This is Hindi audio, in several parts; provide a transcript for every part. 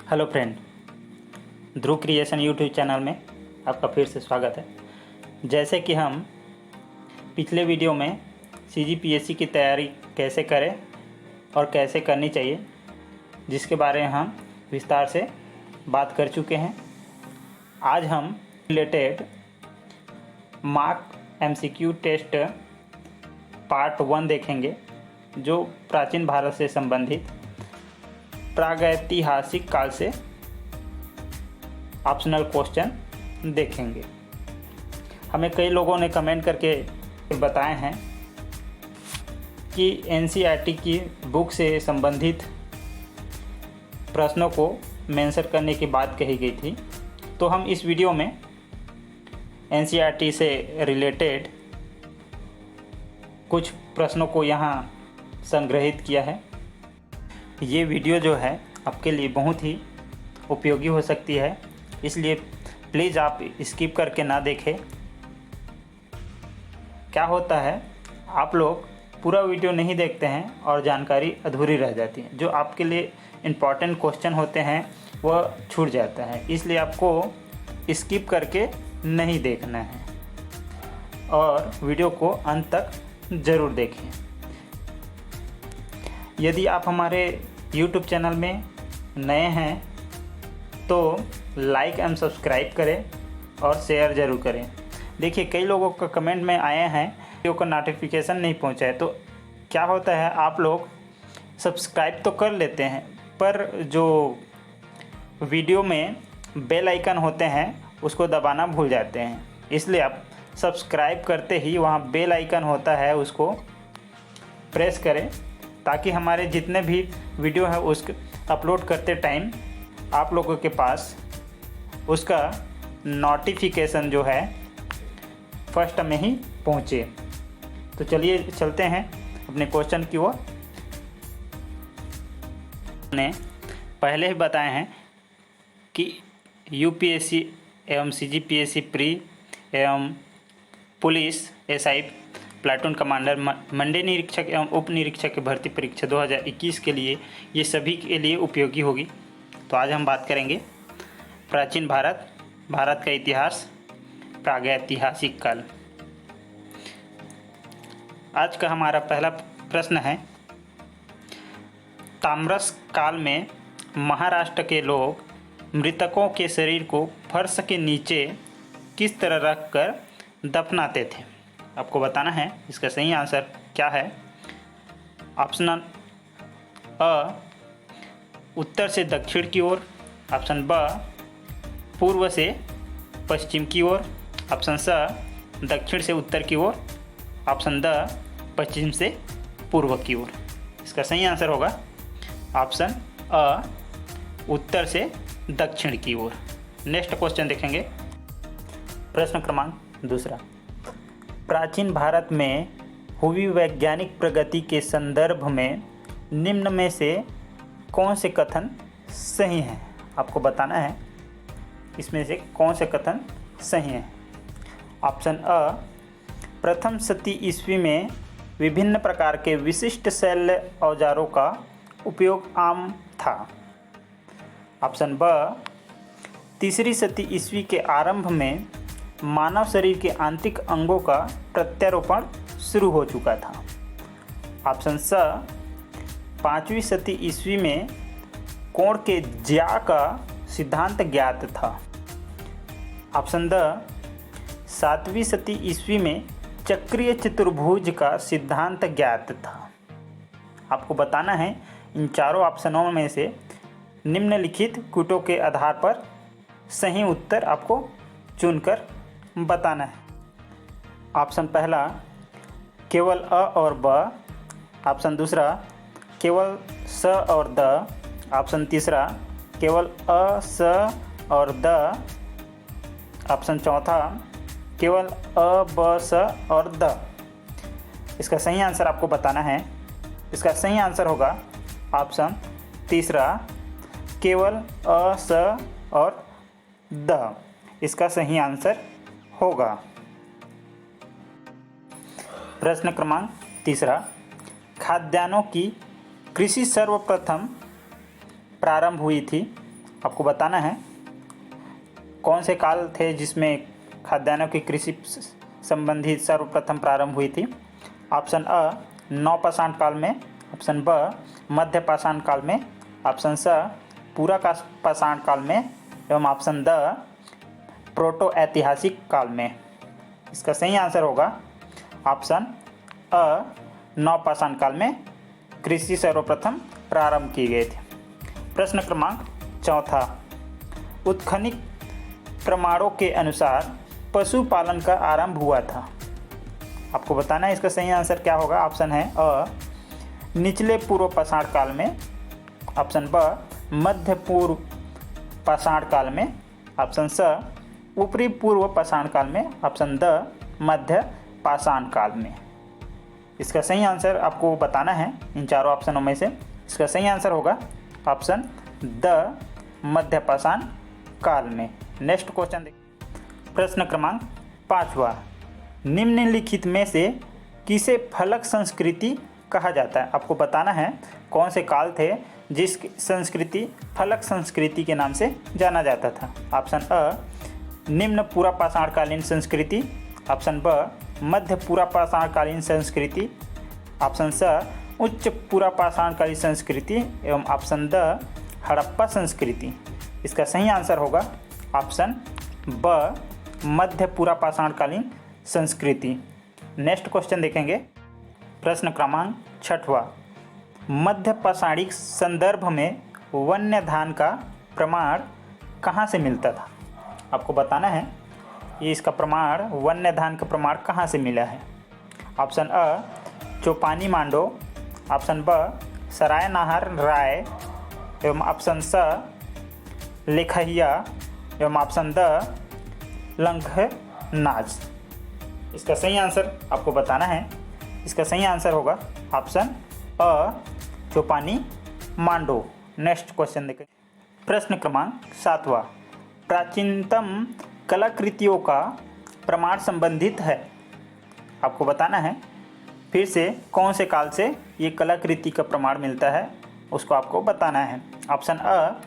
हेलो फ्रेंड, ध्रुव क्रिएशन यूट्यूब चैनल में आपका फिर से स्वागत है। जैसे कि हम पिछले वीडियो में सीजीपीएससी की तैयारी कैसे करें और कैसे करनी चाहिए, जिसके बारे में हम विस्तार से बात कर चुके हैं। आज हम related mark MCQ test part 1 देखेंगे, जो प्राचीन भारत से संबंधित प्रागैतिहासिक काल से ऑप्शनल क्वेश्चन देखेंगे। हमें कई लोगों ने कमेंट करके बताए हैं कि एनसीईआरटी की बुक से संबंधित प्रश्नों को मेंशन करने की बात कही गई थी, तो हम इस वीडियो में एनसीईआरटी से रिलेटेड कुछ प्रश्नों को यहाँ संग्रहित किया है। ये वीडियो जो है आपके लिए बहुत ही उपयोगी हो सकती है, इसलिए प्लीज़ आप स्किप करके ना देखें। क्या होता है, आप लोग पूरा वीडियो नहीं देखते हैं और जानकारी अधूरी रह जाती है। जो आपके लिए इम्पॉर्टेंट क्वेश्चन होते हैं वह छूट जाता है, इसलिए आपको स्किप करके नहीं देखना है और वीडियो को अंत तक ज़रूर देखें। यदि आप हमारे YouTube चैनल में नए हैं तो लाइक एंड सब्सक्राइब करें और शेयर ज़रूर करें। देखिए, कई लोगों का कमेंट में आए हैं वीडियो का नोटिफिकेशन नहीं पहुंचा है, तो क्या होता है, आप लोग सब्सक्राइब तो कर लेते हैं, पर जो वीडियो में बेल आइकन होते हैं उसको दबाना भूल जाते हैं। इसलिए आप सब्सक्राइब करते ही वहाँ बेल आइकन होता है, उसको प्रेस करें, ताकि हमारे जितने भी वीडियो है उसको अपलोड करते टाइम आप लोगों के पास उसका नोटिफिकेशन जो है फर्स्ट में ही पहुँचे। तो चलिए चलते हैं अपने क्वेश्चन की ओर। ने पहले ही बताए हैं कि यूपीएससी एवं सीजीपीएससी प्री एवं police SI platoon commander Monday निरीक्षक एवं उप निरीक्षक की भर्ती परीक्षा 2021 के लिए ये सभी के लिए उपयोगी होगी। तो आज हम बात करेंगे प्राचीन भारत, भारत का इतिहास, प्रागैतिहासिक काल। आज का हमारा पहला प्रश्न है, ताम्रस काल में महाराष्ट्र के लोग मृतकों के शरीर को फर्श के नीचे किस तरह रखकर दफनाते थे? आपको बताना है इसका सही आंसर क्या है। ऑप्शन अ उत्तर से दक्षिण की ओर, ऑप्शन ब पूर्व से पश्चिम की ओर, ऑप्शन स दक्षिण से उत्तर की ओर, ऑप्शन द पश्चिम से पूर्व की ओर। इसका सही आंसर होगा ऑप्शन अ उत्तर से दक्षिण की ओर। नेक्स्ट क्वेश्चन देखेंगे, प्रश्न क्रमांक 2। प्राचीन भारत में हुई वैज्ञानिक प्रगति के संदर्भ में निम्न में से कौन से कथन सही हैं? आपको बताना है इसमें से कौन से कथन सही हैं। ऑप्शन अ प्रथम शती ईस्वी में विभिन्न प्रकार के विशिष्ट शैल्य औजारों का उपयोग आम था। ऑप्शन ब तीसरी शती ईस्वी के आरंभ में मानव शरीर के आंतरिक अंगों का प्रत्यारोपण शुरू हो चुका था। ऑप्शन स 5वीं शती ईस्वी में कोण के ज्या का सिद्धांत ज्ञात था। ऑप्शन द 7वीं शती ईस्वी में चक्रीय चतुर्भुज का सिद्धांत ज्ञात था। आपको बताना है इन चारों ऑप्शनों में से निम्नलिखित कूटों के आधार पर सही उत्तर आपको चुनकर बताना है। ऑप्शन पहला केवल अ और ब, ऑप्शन दूसरा केवल स और द, ऑप्शन तीसरा केवल अ स और द, ऑप्शन चौथा केवल अ ब स और द। इसका सही आंसर आपको बताना है। इसका सही आंसर होगा ऑप्शन तीसरा केवल अ स और द। इसका सही आंसर होगा। प्रश्न क्रमांक 3। खाद्यान्नों की कृषि सर्वप्रथम प्रारंभ हुई थी आपको बताना है कौन से काल थे जिसमें खाद्यान्नों की कृषि संबंधी सर्वप्रथम प्रारंभ हुई थी। ऑप्शन अ नवपाषाण काल में, ऑप्शन ब मध्य पाषाण काल में, ऑप्शन स पूरा पाषाण काल में एवं ऑप्शन द प्रोटो ऐतिहासिक काल में। इसका सही आंसर होगा ऑप्शन अ नवपाषाण काल में कृषि सर्वप्रथम प्रारंभ की गई थी। प्रश्न क्रमांक 4, उत्खनिक प्रमाणों के अनुसार पशुपालन का आरंभ हुआ था। आपको बताना है इसका सही आंसर क्या होगा। ऑप्शन है अ निचले पूर्व पाषाण काल में, ऑप्शन ब मध्य पूर्व पाषाण काल में, ऑप्शन स ऊपरी पूर्व पाषाण काल में, ऑप्शन द मध्य पाषाण काल में। इसका सही आंसर आपको बताना है इन चारों ऑप्शनों में से। इसका सही आंसर होगा ऑप्शन द मध्य पाषाण काल में। नेक्स्ट क्वेश्चन देखिए। प्रश्न क्रमांक 5, निम्नलिखित में से किसे फलक संस्कृति कहा जाता है। आपको बताना है कौन से काल थे जिस संस्कृति फलक संस्कृति के नाम से जाना जाता था। ऑप्शन अ निम्न पूरा पाषाणकालीन संस्कृति, ऑप्शन ब मध्य पूरा पाषाणकालीन संस्कृति, ऑप्शन स उच्च पूरा पाषाणकालीन संस्कृति एवं ऑप्शन द हड़प्पा संस्कृति। इसका सही आंसर होगा ऑप्शन ब मध्य पूरा पाषाणकालीन संस्कृति। नेक्स्ट क्वेश्चन देखेंगे। प्रश्न क्रमांक 6, मध्य पाषाणिक संदर्भ में वन्य धान का प्रमाण कहाँ से मिलता था। आपको बताना है ये इसका प्रमाण वन्य धान का प्रमाण कहाँ से मिला है। ऑप्शन अ चौपानी मांडो, ऑप्शन ब सराय नाहर राय एवं ऑप्शन स लेखहिया एवं ऑप्शन द लंघनाज। इसका सही आंसर आपको बताना है। इसका सही आंसर होगा ऑप्शन अ चौपानी मांडो। नेक्स्ट क्वेश्चन देखें। प्रश्न क्रमांक 7, प्राचीनतम कलाकृतियों का प्रमाण संबंधित है। आपको बताना है फिर से कौन से काल से ये कलाकृति का प्रमाण मिलता है उसको आपको बताना है। ऑप्शन अ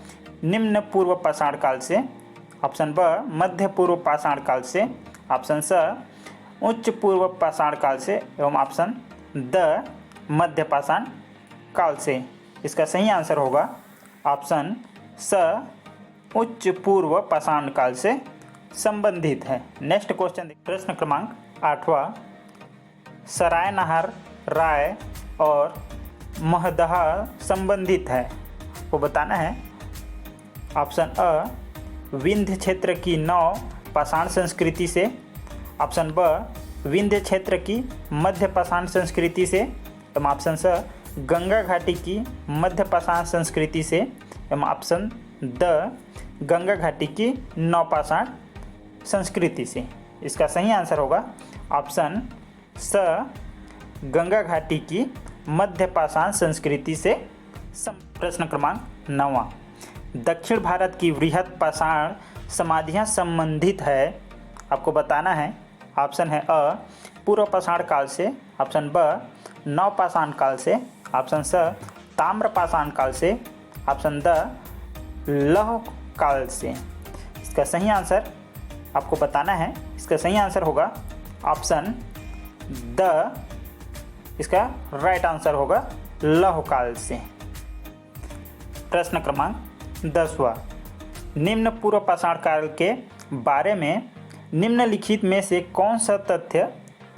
निम्न पूर्व पाषाण काल से, ऑप्शन ब मध्य पूर्व पाषाण काल से, ऑप्शन स उच्च पूर्व पाषाण काल से एवं ऑप्शन द मध्य पाषाण काल से। इसका सही आंसर होगा ऑप्शन स उच्च पूर्व पाषाण काल से संबंधित है। Next question. प्रश्न क्रमांक 8, सराय नाहर राय और महदहा संबंधित है। वो बताना है ऑप्शन अ विंध्य क्षेत्र की नव पाषाण संस्कृति से, ऑप्शन ब विंध्य क्षेत्र की मध्य पाषाण संस्कृति से एवं ऑप्शन स गंगा घाटी की मध्य पाषाण संस्कृति से एवं ऑप्शन द गंगा घाटी की नवपाषाण संस्कृति से। इसका सही आंसर होगा ऑप्शन स गंगा घाटी की मध्य पाषाण संस्कृति से। प्रश्न क्रमांक 9, दक्षिण भारत की वृहत पाषाण समाधियाँ संबंधित है। आपको बताना है ऑप्शन है अ पूर्व पाषाण काल से, ऑप्शन ब नव पाषाण काल से, ऑप्शन स ताम्र पाषाण काल से, ऑप्शन द लौह काल से। इसका सही आंसर आपको बताना है। इसका सही आंसर होगा ऑप्शन द, इसका राइट आंसर होगा लौह काल से। प्रश्न क्रमांक 10, निम्न पूर्व पाषाण काल के बारे में निम्नलिखित में से कौन सा तथ्य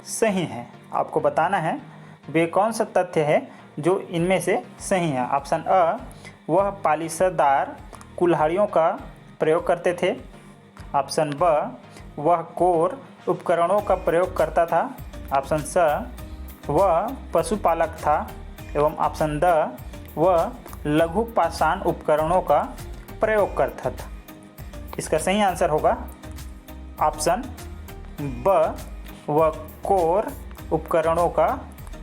सही है। आपको बताना है वे कौन सा तथ्य है जो इनमें से सही है। ऑप्शन अ वह पालिशदार कुल्हाड़ियों का प्रयोग करते थे, ऑप्शन ब वह कोर उपकरणों का प्रयोग करता था, ऑप्शन स वह पशुपालक था एवं ऑप्शन द वह लघु पाषाण उपकरणों का प्रयोग करता था। इसका सही आंसर होगा ऑप्शन ब वह कोर उपकरणों का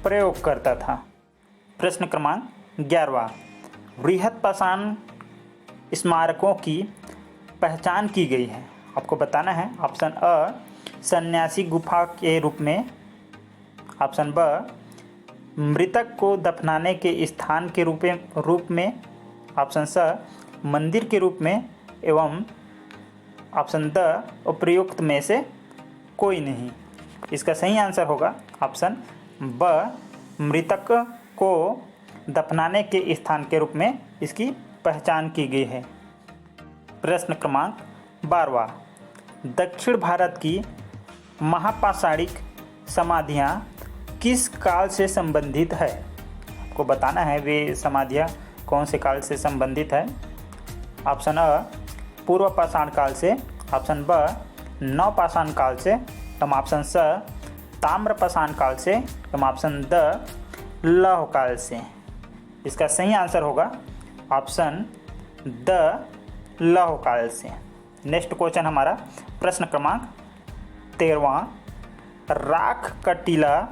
प्रयोग करता था। प्रश्न क्रमांक 11, वृहत पाषाण स्मारकों की पहचान की गई है। आपको बताना है ऑप्शन अ सन्यासी गुफा के रूप में, ऑप्शन ब मृतक को दफनाने के स्थान के रूप में, ऑप्शन स मंदिर के रूप में एवं ऑप्शन द उपयुक्त में से कोई नहीं। इसका सही आंसर होगा ऑप्शन ब, मृतक को दफनाने के स्थान के रूप में इसकी पहचान की गई है। प्रश्न क्रमांक 12वां, दक्षिण भारत की महापाषाणिक समाधियाँ किस काल से संबंधित है? आपको बताना है वे समाधियाँ कौन से काल से संबंधित है। ऑप्शन अ पूर्व पाषाण काल से, ऑप्शन ब नवपाषाण काल से, एवं ऑप्शन स ताम्र पाषाण काल से, एवं ऑप्शन द लौह काल से। इसका सही आंसर होगा ऑप्शन द लौह काल से। नेक्स्ट क्वेश्चन हमारा प्रश्न क्रमांक 13वां, राख का टीला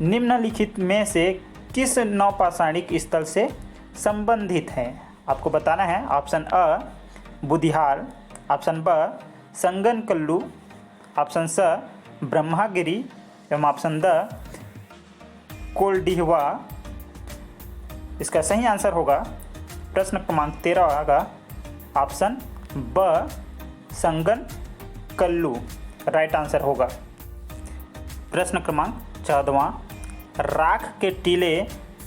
निम्नलिखित में से किस नवपाषाणिक स्थल से संबंधित है? आपको बताना है ऑप्शन अ बुधियाल, ऑप्शन ब संगनकल्लू, ऑप्शन स ब्रह्मागिरी, एवं ऑप्शन द कोल्डिहवा। इसका सही आंसर होगा प्रश्न क्रमांक 13 का ऑप्शन ब संगनकल्लू राइट आंसर होगा। प्रश्न क्रमांक 14वां, राख के टीले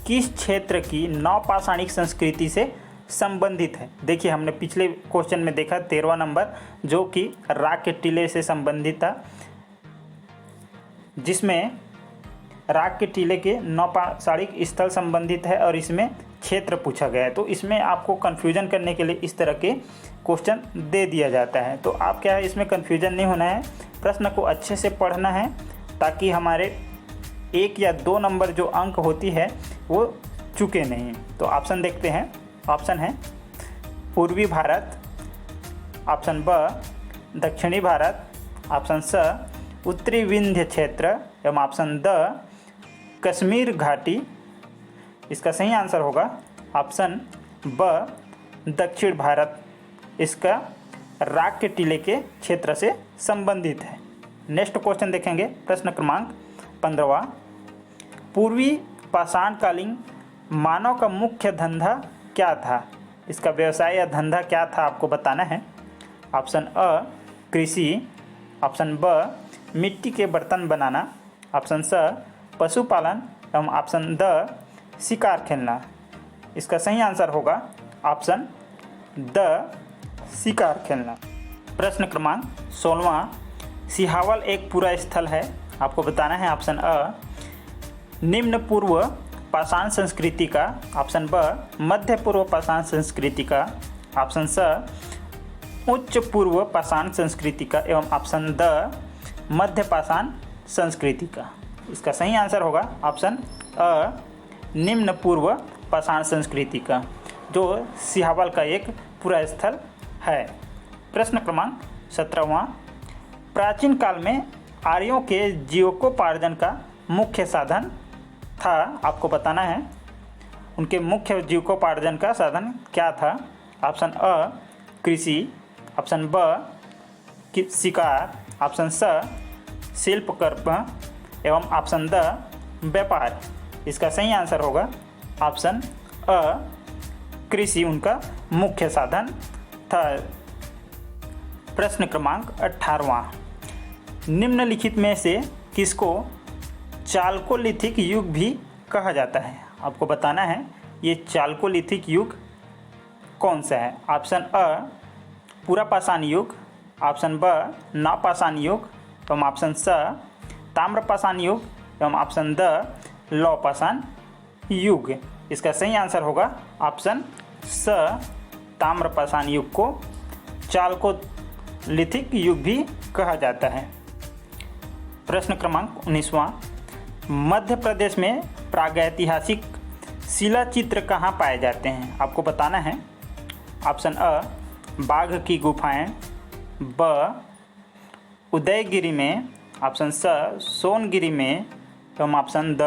किस क्षेत्र की नवपाषाणिक संस्कृति से संबंधित है? देखिए हमने पिछले क्वेश्चन में देखा 13वां नंबर जो कि राख के टीले से संबंधित था, जिसमें राख के टीले के नवपाषाणिक स्थल संबंधित है और इसमें क्षेत्र पूछा गया है। तो इसमें आपको कन्फ्यूजन करने के लिए इस तरह के क्वेश्चन दे दिया जाता है। तो आप क्या है इसमें कन्फ्यूजन नहीं होना है, प्रश्न को अच्छे से पढ़ना है ताकि हमारे 1 या 2 नंबर जो अंक होती है वो चुके नहीं। तो ऑप्शन देखते हैं। ऑप्शन है पूर्वी भारत, ऑप्शन ब दक्षिणी भारत, ऑप्शन स उत्तरी विंध्य क्षेत्र, एवं ऑप्शन द कश्मीर घाटी। इसका सही आंसर होगा ऑप्शन ब दक्षिण भारत। इसका राख के टीले के क्षेत्र से संबंधित है। नेक्स्ट क्वेश्चन देखेंगे प्रश्न क्रमांक 15वां, पूर्वी पाषाणकालीन मानव का मुख्य धंधा क्या था? इसका व्यवसाय या धंधा क्या था आपको बताना है। ऑप्शन अ कृषि, ऑप्शन ब मिट्टी के बर्तन बनाना, ऑप्शन स पशुपालन, एवं ऑप्शन द शिकार खेलना। इसका सही आंसर होगा ऑप्शन द शिकार खेलना। प्रश्न क्रमांक 16वां, सिहावल एक पूरा स्थल है। आपको बताना है ऑप्शन अ निम्न पूर्व पाषाण संस्कृति का, ऑप्शन ब मध्य पूर्व पाषाण संस्कृति का, ऑप्शन स उच्च पूर्व पाषाण संस्कृति का, एवं ऑप्शन द मध्य पाषाण संस्कृति का। इसका सही आंसर होगा ऑप्शन अ निम्न पूर्व पाषाण संस्कृति का, जो सिहावल का एक पूरा स्थल है। प्रश्न क्रमांक 17वां, प्राचीन काल में आर्यों के जीविकोपार्जन का मुख्य साधन था। आपको बताना है उनके मुख्य जीविकोपार्जन का साधन क्या था। ऑप्शन अ कृषि, ऑप्शन ब शिकार, ऑप्शन स शिल्पकर्म, एवं ऑप्शन द व्यापार। इसका सही आंसर होगा ऑप्शन अ कृषि उनका मुख्य साधन था। प्रश्न क्रमांक 18वां, निम्नलिखित में से किसको चाल्कोलिथिक युग भी कहा जाता है? आपको बताना है ये चाल्कोलिथिक युग कौन सा है। ऑप्शन अ पूरा पाषाण युग, ऑप्शन ब नवपाषाण युग, एवं ऑप्शन स ताम्र पाषाण युग, एवं ऑप्शन द लौह पाषाण युग। इसका सही आंसर होगा ऑप्शन स ताम्र पाषाण युग को चाल्कोलिथिक युग भी कहा जाता है। प्रश्न क्रमांक 19वां, मध्य प्रदेश में प्रागैतिहासिक शिला चित्र कहाँ पाए जाते हैं? आपको बताना है। ऑप्शन अ बाघ की गुफाएं, ब उदयगिरी में, ऑप्शन स सोनगिरी में, एवं ऑप्शन द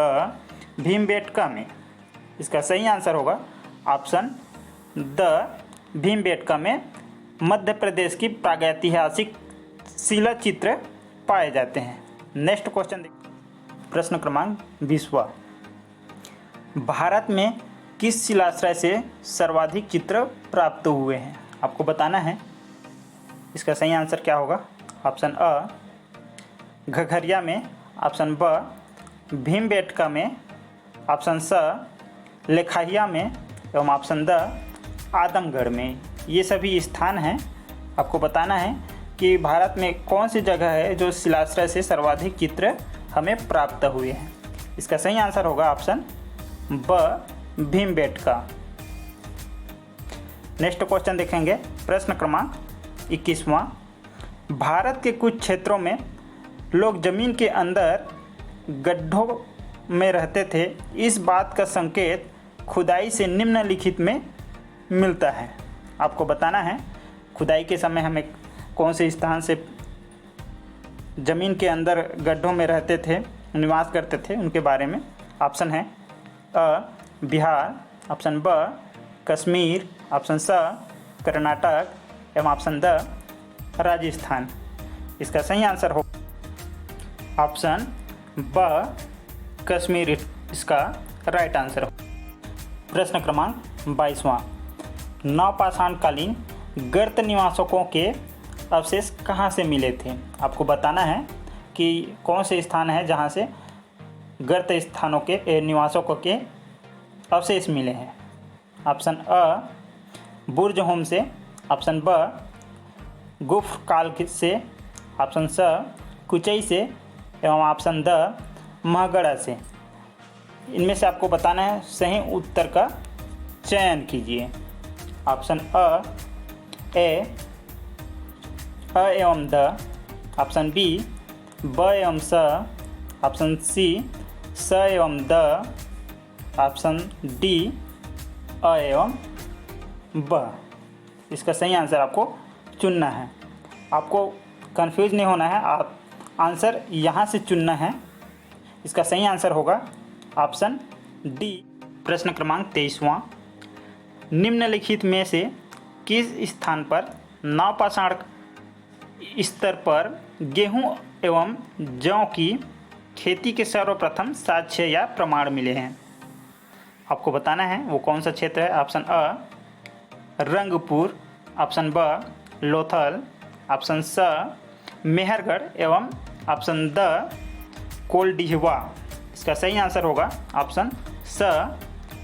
भीमबेटका में। इसका सही आंसर होगा ऑप्शन द भीमबेटका में मध्य प्रदेश की प्रागैतिहासिक शिला चित्र पाए जाते हैं। नेक्स्ट क्वेश्चन प्रश्न क्रमांक 20वां, भारत में किस शिलाश्रय से सर्वाधिक चित्र प्राप्त हुए हैं? आपको बताना है। इसका सही आंसर क्या होगा? ऑप्शन अ घघरिया में, ऑप्शन ब भीमबेटका में, ऑप्शन स लेखाहिया में एवं ऑप्शन द आदमगढ़ में। ये सभी स्थान हैं। आपको बताना है कि भारत में कौन सी जगह है जो शिलाश्रय से सर्वाधिक चित्र हमें प्राप्त हुए हैं। इसका सही आंसर होगा ऑप्शन ब भीमबेटका। नेक्स्ट क्वेश्चन देखेंगे, प्रश्न क्रमांक 21वां। भारत के कुछ क्षेत्रों में लोग जमीन के अंदर गड्ढों में रहते थे। इस बात का संकेत खुदाई से निम्नलिखित में मिलता है। आपको बताना है खुदाई के समय हमें कौन से स्थान से ज़मीन के अंदर गड्ढों में रहते थे, निवास करते थे, उनके बारे में। ऑप्शन है अ बिहार, ऑप्शन ब कश्मीर, ऑप्शन स कर्नाटक एवं ऑप्शन द राजस्थान। इसका सही आंसर हो ऑप्शन ब कश्मीर, इसका राइट आंसर हो। प्रश्न क्रमांक 22वां। नवपाषाणकालीन गर्त निवासकों के अवशेष कहाँ से मिले थे? आपको बताना है कि कौन से स्थान है जहाँ से गर्त स्थानों के निवासकों के अवशेष मिले हैं। ऑप्शन अ बुर्जहोम से, ऑप्शन ब गुफ्र काल से, ऑप्शन स कुचई से एवं ऑप्शन द महगढ़ा से। इनमें से आपको बताना है सही उत्तर का चयन कीजिए। ऑप्शन अ एवं द, ऑप्शन बी ब एवं स, ऑप्शन सी स एवं द, ऑप्शन डी अ एवं ब। इसका सही आंसर आपको चुनना है। आपको कंफ्यूज नहीं होना है, आप आंसर यहाँ से चुनना है। इसका सही आंसर होगा ऑप्शन डी। प्रश्न क्रमांक 23वां। निम्नलिखित में से किस स्थान पर नवपाषाण स्तर पर गेहूं एवं जौ की खेती के सर्वप्रथम साक्ष्य या प्रमाण मिले हैं? आपको बताना है वो कौन सा क्षेत्र है। ऑप्शन अ रंगपुर, ऑप्शन ब लोथल, ऑप्शन स मेहरगढ़ एवं ऑप्शन द कोल्डिहवा। इसका सही आंसर होगा ऑप्शन स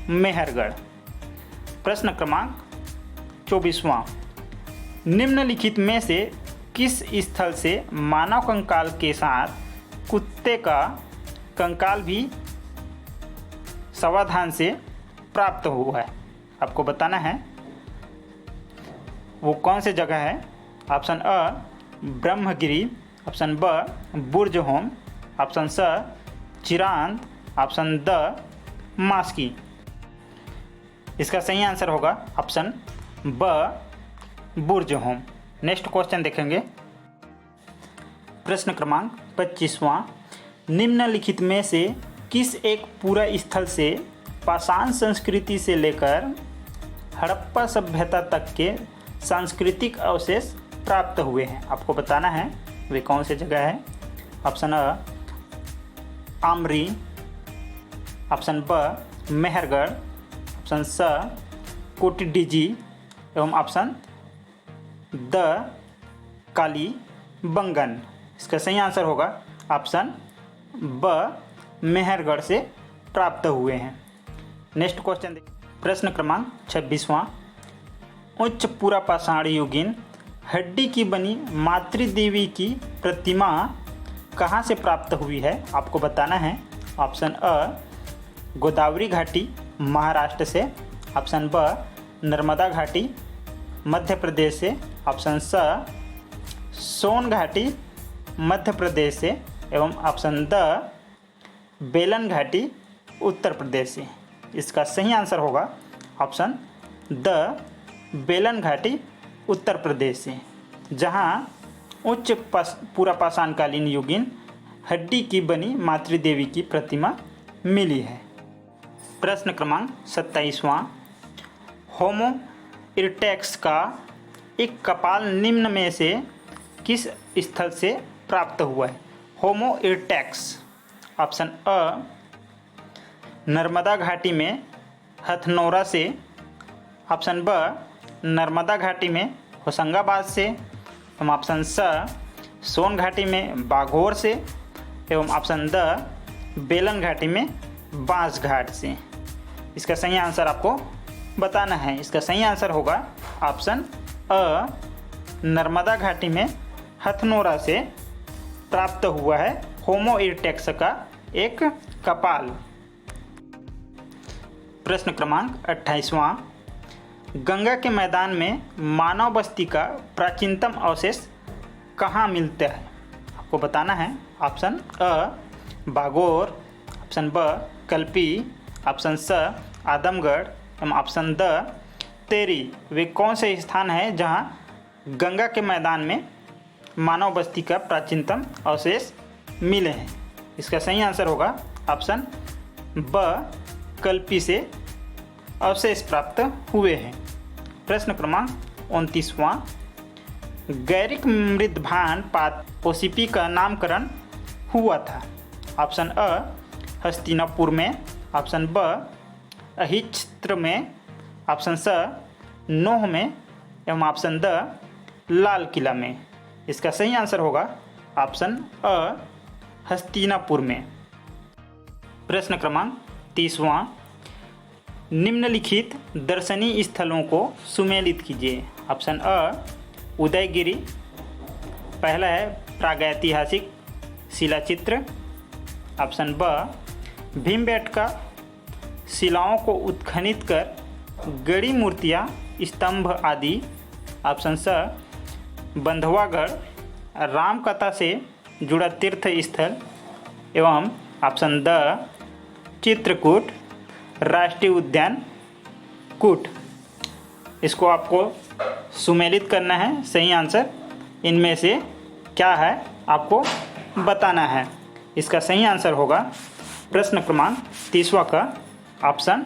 मेहरगढ़। प्रश्न क्रमांक 24वां। निम्नलिखित में से किस स्थल से मानव कंकाल के साथ कुत्ते का कंकाल भी सावधान से प्राप्त हुआ है? आपको बताना है वो कौन सी जगह है। ऑप्शन अ ब्रह्मगिरी, ऑप्शन ब बुर्जहोम, ऑप्शन स चिरांद, ऑप्शन द मास्की। इसका सही आंसर होगा ऑप्शन ब बुर्जहोम। नेक्स्ट क्वेश्चन देखेंगे, प्रश्न क्रमांक 25वां। निम्नलिखित में से किस एक पूरा स्थल से पाषाण संस्कृति से लेकर हड़प्पा सभ्यता तक के सांस्कृतिक अवशेष प्राप्त हुए हैं? आपको बताना है वे कौन सी जगह है। ऑप्शन अ आमरी, ऑप्शन ब मेहरगढ़, ऑप्शन स कोटिडीजी एवं ऑप्शन द कालीबंगन। इसका सही आंसर होगा ऑप्शन ब मेहरगढ़ से प्राप्त हुए हैं। नेक्स्ट क्वेश्चन देखिए, प्रश्न क्रमांक 26वां। उच्च पुरापाषाण युगीन हड्डी की बनी मातृदेवी की प्रतिमा कहाँ से प्राप्त हुई है? आपको बताना है। ऑप्शन अ गोदावरी घाटी महाराष्ट्र से, ऑप्शन ब नर्मदा घाटी मध्य प्रदेश से, ऑप्शन स सोन घाटी मध्य प्रदेश से एवं ऑप्शन द बेलन घाटी उत्तर प्रदेश से। इसका सही आंसर होगा ऑप्शन द बेलन घाटी उत्तर प्रदेश से, जहां उच्च पुरापाषाणकालीन युगीन हड्डी की बनी मातृदेवी की प्रतिमा मिली है। प्रश्न क्रमांक 27वां। होमो इरेक्टस का एक कपाल निम्न में से किस स्थल से प्राप्त हुआ है? होमो इरेक्टस। ऑप्शन अ नर्मदा घाटी में हथनोरा से, ऑप्शन ब नर्मदा घाटी में होशंगाबाद से, एवं ऑप्शन स सोन घाटी में बाघोर से एवं ऑप्शन द बेलन घाटी में बांस घाट से। इसका सही आंसर आपको बताना है। इसका सही आंसर होगा ऑप्शन अ नर्मदा घाटी में हथनोरा से प्राप्त हुआ है होमो इरेक्टस का एक कपाल। प्रश्न क्रमांक 28वां, गंगा के मैदान में मानव बस्ती का प्राचीनतम अवशेष कहाँ मिलता है? आपको बताना है। ऑप्शन अ बागोर, ऑप्शन ब कल्पी, ऑप्शन स आदमगढ़ एवं ऑप्शन द तेरी। वे कौन से स्थान है जहां गंगा के मैदान में मानव बस्ती का प्राचीनतम अवशेष मिले हैं? इसका सही आंसर होगा ऑप्शन ब कल्पी से अवशेष प्राप्त हुए हैं। प्रश्न क्रमांक 29वां, गैरिक मृदभान पात्र ओसीपी का नामकरण हुआ था? ऑप्शन अ हस्तिनापुर में, ऑप्शन ब अहिच्छत्र में, ऑप्शन स नोह में एवं ऑप्शन द लाल किला में। इसका सही आंसर होगा ऑप्शन अ हस्तिनापुर में। प्रश्न क्रमांक 30वां, निम्नलिखित दर्शनीय स्थलों को सुमेलित कीजिए। ऑप्शन अ उदयगिरी, पहला है प्रागैतिहासिक शिलाचित्र, ऑप्शन ब भीमबेटका शिलाओं को उत्खनित कर गड़ी मूर्तियाँ स्तंभ आदि, ऑप्शन स बंधवागढ़ रामकथा से जुड़ा तीर्थ स्थल एवं ऑप्शन द चित्रकूट राष्ट्रीय उद्यान कूट। इसको आपको सुमेलित करना है। सही आंसर इनमें से क्या है आपको बताना है। इसका सही आंसर होगा प्रश्न क्रमांक 30वां का ऑप्शन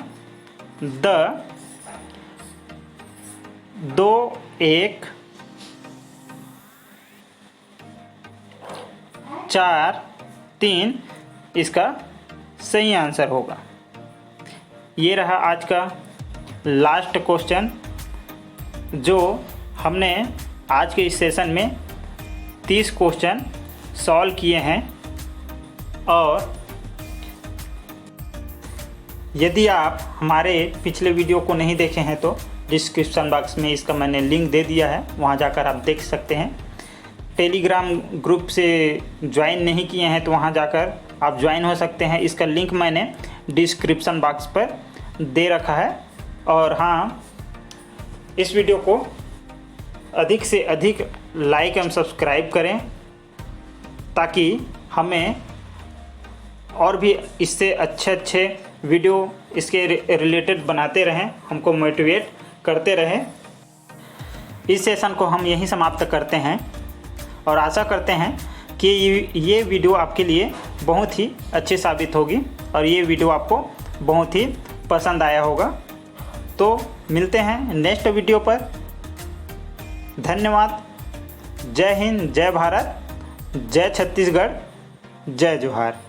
द 2, 1, 4, 3 इसका सही आंसर होगा। ये रहा आज का लास्ट क्वेश्चन जो हमने आज के इस सेशन में 30 क्वेश्चन सॉल्व किए हैं। और यदि आप हमारे पिछले वीडियो को नहीं देखे हैं तो डिस्क्रिप्शन बॉक्स में इसका मैंने लिंक दे दिया है, वहाँ जाकर आप देख सकते हैं। टेलीग्राम ग्रुप से ज्वाइन नहीं किए हैं तो वहाँ जाकर आप ज्वाइन हो सकते हैं। इसका लिंक मैंने डिस्क्रिप्शन बॉक्स पर दे रखा है। और हाँ, इस वीडियो को अधिक से अधिक लाइक एवं सब्सक्राइब करें ताकि हमें और भी इससे अच्छे वीडियो इसके रिलेटेड बनाते रहें, हमको मोटिवेट करते रहें। इस सेशन को हम यहीं समाप्त करते हैं और आशा करते हैं कि ये वीडियो आपके लिए बहुत ही अच्छी साबित होगी और ये वीडियो आपको बहुत ही पसंद आया होगा। तो मिलते हैं नेक्स्ट वीडियो पर। धन्यवाद। जय हिंद, जय भारत, जय छत्तीसगढ़, जय जोहार।